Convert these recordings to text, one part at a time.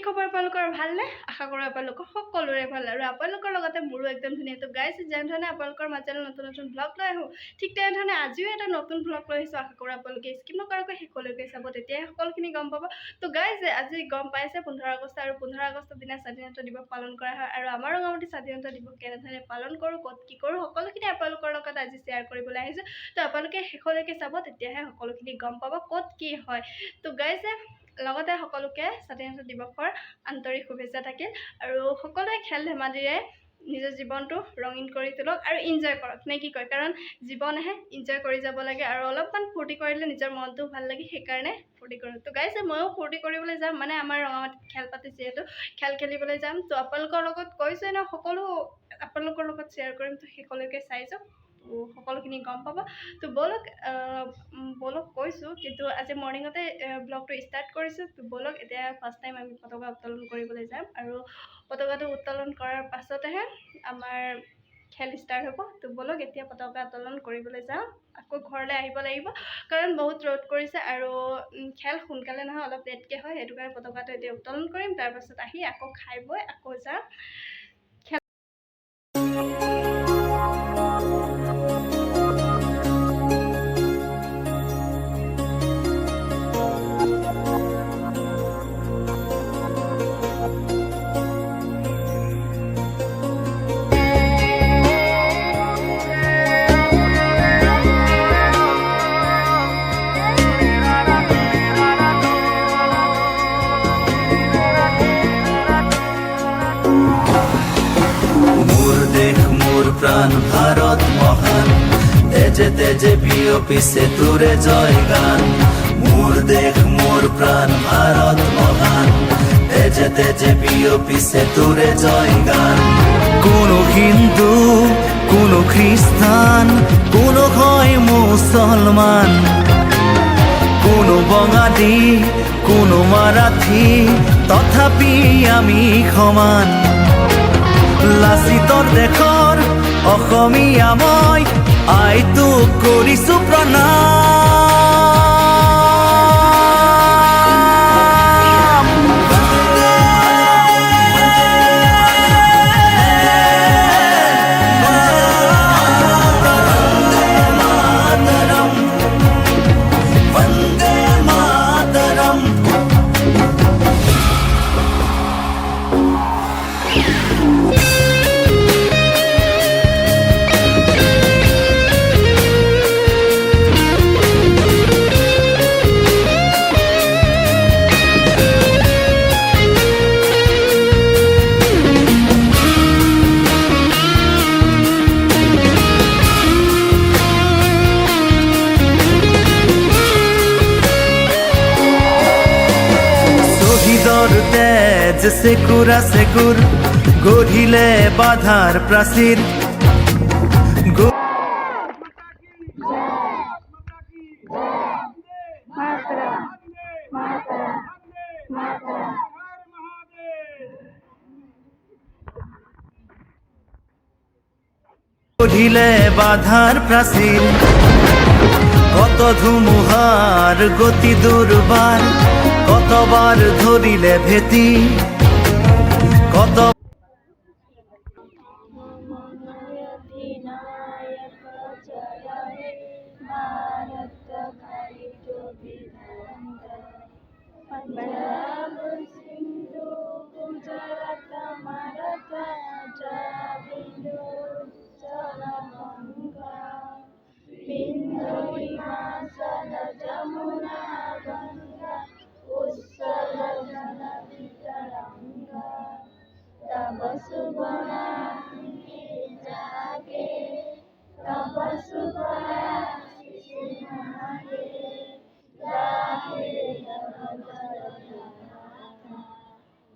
খবৰ আপোনালোকৰ ভালনে? আশা কৰোঁ আপোনালোকৰ সকলোৰে ভাল আৰু আপোনালোকৰ লগতে মোৰো একদম ধুনীয়া। তো গাইজ যেনেধৰণে আপোনালোকৰ মাজলৈ নতুন নতুন ব্লগ লৈ আহোঁ, ঠিক তেনেধৰণে আজিও এটা নতুন ব্লগ লৈ আহিছোঁ। আশা কৰোঁ আপোনালোকে স্কিপ নকৰাকৈ শেষলৈকে চাব, তেতিয়াই সকলোখিনি গম পাব। তো গাইজ আজি গম পাইছে 15 আগষ্ট আৰু 15 আগষ্টৰ দিনা স্বাধীনতা দিৱস পালন কৰা হয়। আৰু আমাৰ ৰঙামাটি স্বাধীনতা দিৱস কেনেধৰণে পালন কৰোঁ, ক'ত কি কৰোঁ, সকলোখিনি আপোনালোকৰ লগত আজি শ্বেয়াৰ কৰিবলৈ আহিছোঁ। তো আপোনালোকে শেষলৈকে চাব, তেতিয়াহে সকলোখিনি গম পাব ক'ত কি হয়। তো গাইজ লগতে সকলোকে স্বাধীনতা দিৱসৰ আন্তৰিক শুভেচ্ছা থাকিল আৰু সকলোৱে খেল ধেমালিৰে নিজৰ জীৱনটো ৰঙীন কৰি তোলক আৰু এনজয় কৰক, নে কি কয়? কাৰণ জীৱনহে এনজয় কৰি যাব লাগে আৰু অলপমান ফূৰ্তি কৰিলে নিজৰ মনটো ভাল লাগে, সেইকাৰণে ফূৰ্তি কৰোঁ। তো গাইছে ময়ো ফূৰ্তি কৰিবলৈ যাম, মানে আমাৰ ৰঙামাটিত খেল পাতি যিহেতু খেল খেলিবলৈ যাম। তো আপোনালোকৰ লগত কৈছোঁ ন, সকলো আপোনালোকৰ লগত শ্বেয়াৰ কৰিম। তো শেষলৈকে চাই যাওক, সকলোখিনি গম পাব। তো ব'লক কৈছোঁ, কিন্তু আজি মৰ্ণিঙতে ব্লগটো ষ্টাৰ্ট কৰিছোঁ। তো ব'লক এতিয়া ফাৰ্ষ্ট টাইম আমি পতাকা উত্তোলন কৰিবলৈ যাম আৰু পতাকাটো উত্তোলন কৰাৰ পাছতেহে আমাৰ খেল ষ্টাৰ্ট হ'ব। তো ব'লক এতিয়া পতাকা উত্তোলন কৰিবলৈ যাওঁ। আকৌ ঘৰলৈ আহিব লাগিব, কাৰণ বহুত ৰ'দ কৰিছে আৰু খেল সোনকালে নহয়, অলপ লেটকৈ হয়। সেইটো কাৰণে পতাকাটো এতিয়া উত্তোলন কৰিম, তাৰপাছত আহি আকৌ খাই বৈ আকৌ যাম। প্রাণ ভারত মহান, তেজে তেজে বিয়পিছে তোরে জয় গান। মোর দেশ মোর প্রাণ ভারত মহান, তেজে তেজে বিয়পিছে তোরে জয় গান। কোনো হিন্দু, কোনো খ্রিস্টান, কোনো হয় মুসলমান, কোনো বঙালী, কোনো মারাঠী, তথাপি আমি সমান। লাচিতৰ দেশৰ অসমীয়া মই, আইটোক কৰিছো প্ৰণাম। বন্দে মাতৰম। তেজ সেকুরা সেকুর গঢ়িলে বাধাৰ প্ৰাচীৰ। গঢ়িলে বাধাৰ প্ৰাচীৰ, কত ধুমুহাৰ গতি দুৰ্বাৰ, কতবাৰ ধৰিলে ভেটি, কত पंजाब सिंधु गुजरात मराठा द्राविड़ चरगंगा, सिंधु हिमाचल जमुना गंगा, उत्कल जलधि तरंगा। तब शुभ नामे जागे, तब शुभ आशीष मांगे, गाहे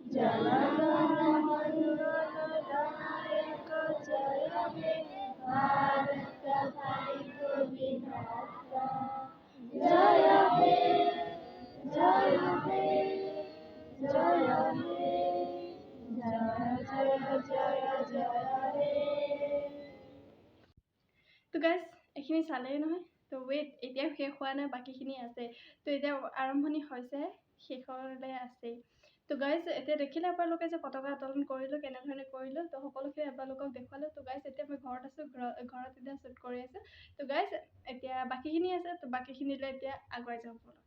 जनगण मंगलदायक जय हे भारत भाग्य विधाता। जय हे जय हे जय हे जय जय जय जय हे। তো গাইজ এইখিনি চালেই নহয়, তো ৱেইট এতিয়াও শেষ হোৱা নাই, বাকীখিনি আছে। তো এতিয়া আৰম্ভণি হৈছে, শেষলৈ আছে। তো গাইজ এতিয়া দেখিলে আপোনালোকে যে পতাকা উত্তোলন কৰিলোঁ কেনেধৰণে কৰিলোঁ তো সকলোখিনি আপোনালোকক দেখুৱালোঁ তো গাইজ এতিয়া মই ঘৰত আছোঁ ঘৰত এতিয়া শ্বুট কৰি আছোঁ তো গাইজ এতিয়া বাকীখিনি আছে তো বাকীখিনিলৈ এতিয়া আগুৱাই যাওঁ ব'লক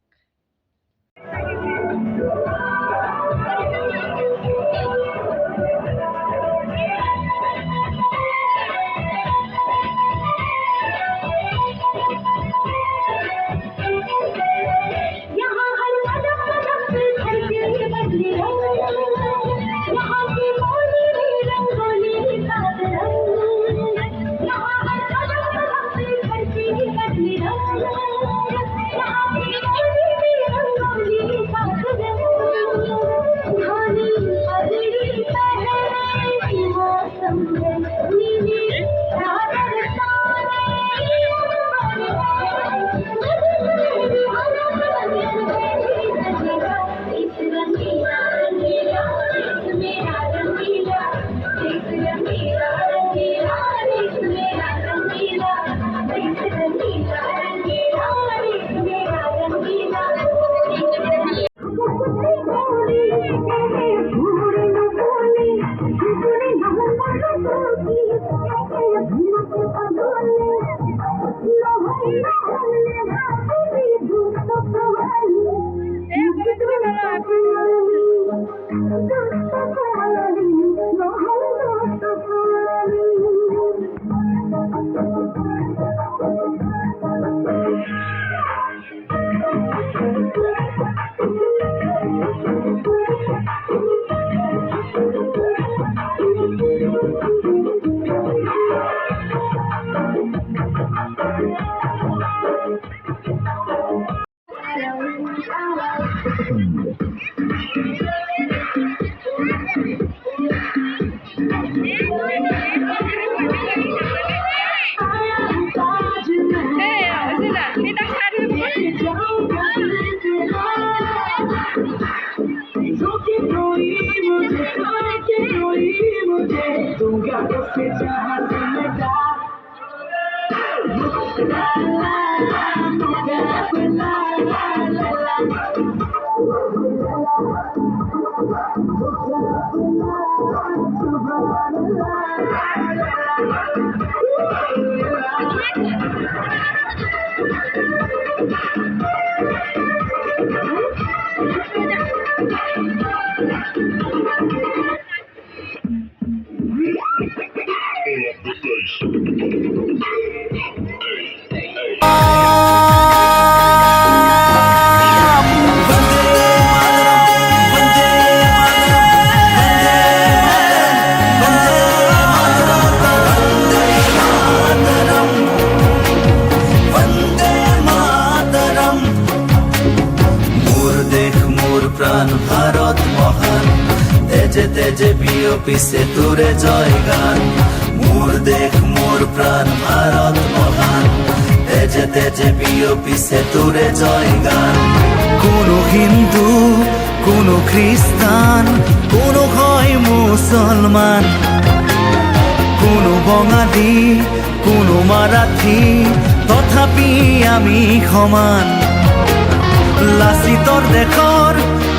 প্রাণ ভারত মহান তেজে তেজে বিয়পিছে তোরে জয় গান মোর দেশ মোর প্রাণ ভারত মহান তেজে তেজে বিয়পিছে তোরে জয় গান কোনো হিন্দু কোনো খ্রিস্টান কোনো হয় মুসলমান কোনো বঙালী কোনো মাৰাঠী তথাপি আমি সমান লাচিতৰ দেশৰ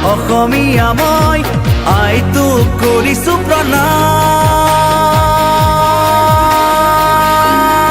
অসমীয়া মই আইটোক কৰিছো প্ৰণাম